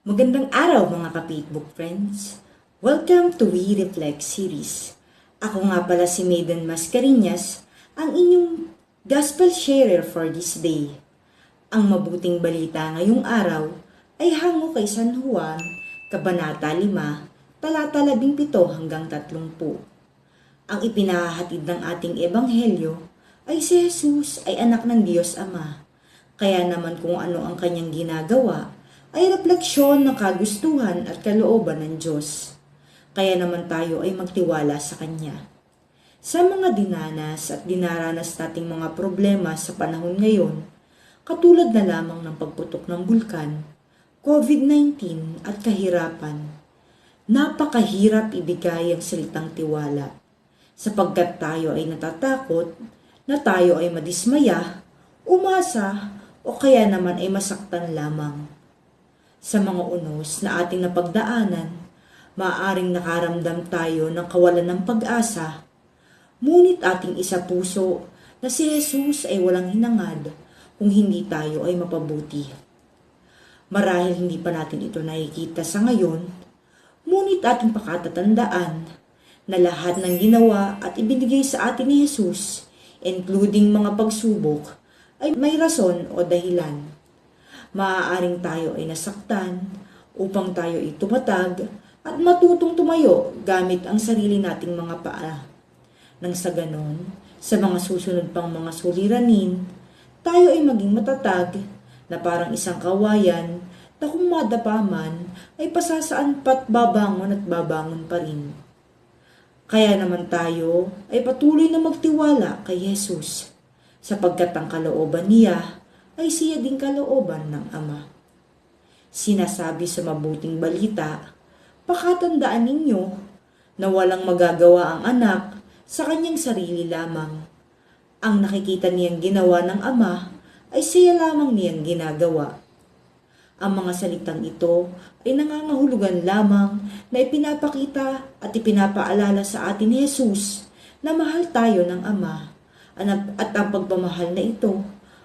Magandang araw mga ka-Faithbook friends. Welcome to We Reflect series. Ako nga pala si Maiden Mascareñas, ang inyong gospel sharer for this day. Ang mabuting balita ngayong araw ay hango kay San Juan, Kabanata 5, talata 17 hanggang 30. Ang ipinahahatid ng ating ebanghelyo ay si Jesus ay anak ng Diyos Ama. Kaya naman kung ano ang kanyang ginagawa ay refleksyon ng kagustuhan at kalooban ng Diyos. Kaya naman tayo ay magtiwala sa Kanya. Sa mga dinanas at dinaranas nating mga problema sa panahon ngayon, katulad na lamang ng pagputok ng bulkan, COVID-19 at kahirapan, napakahirap ibigay ang salitang tiwala, sapagkat tayo ay natatakot na tayo ay madismaya, umasa, o kaya naman ay masaktan lamang. Sa mga unos na ating napagdaanan, maaaring nakaramdam tayo ng kawalan ng pag-asa, ngunit ating isa puso na si Jesus ay walang hinangad kung hindi tayo ay mapabuti. Marahil hindi pa natin ito nakikita sa ngayon, ngunit ating pakatatandaan na lahat ng ginawa at ibinigay sa atin ni Jesus, including mga pagsubok, ay may rason o dahilan. Maaaring tayo ay nasaktan upang tayo ay tumatag at matutong tumayo gamit ang sarili nating mga paa. Nang sa ganon, sa mga susunod pang mga suliranin, tayo ay maging matatag na parang isang kawayan na kung madapa man ay pasasaan pa't babangon at babangon pa rin. Kaya naman tayo ay patuloy na magtiwala kay Jesus sapagkat ang kalooban niya ay siya ding kalooban ng Ama. Sinasabi sa mabuting balita, pakatandaan ninyo na walang magagawa ang anak sa kanyang sarili lamang. Ang nakikita niyang ginawa ng Ama ay siya lamang niyang ginagawa. Ang mga salitang ito ay nangangahulugan lamang na ipinapakita at ipinapaalala sa atin ni Jesus na mahal tayo ng Ama at ang pagmamahal na ito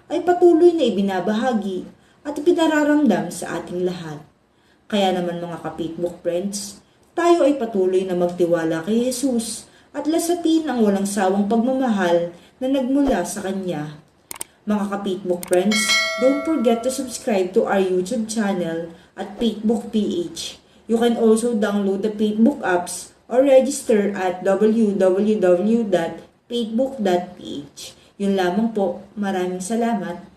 ay patuloy na ibinabahagi at ipinararamdam sa ating lahat. Kaya naman mga ka-Faithbook friends, tayo ay patuloy na magtiwala kay Jesus at lasatin ang walang sawang pagmamahal na nagmula sa Kanya. Mga ka-Faithbook friends, don't forget to subscribe to our YouTube channel at Faithbook PH. You can also download the Faithbook apps or register at www.faithbook.ph. Yun lamang po. Maraming salamat.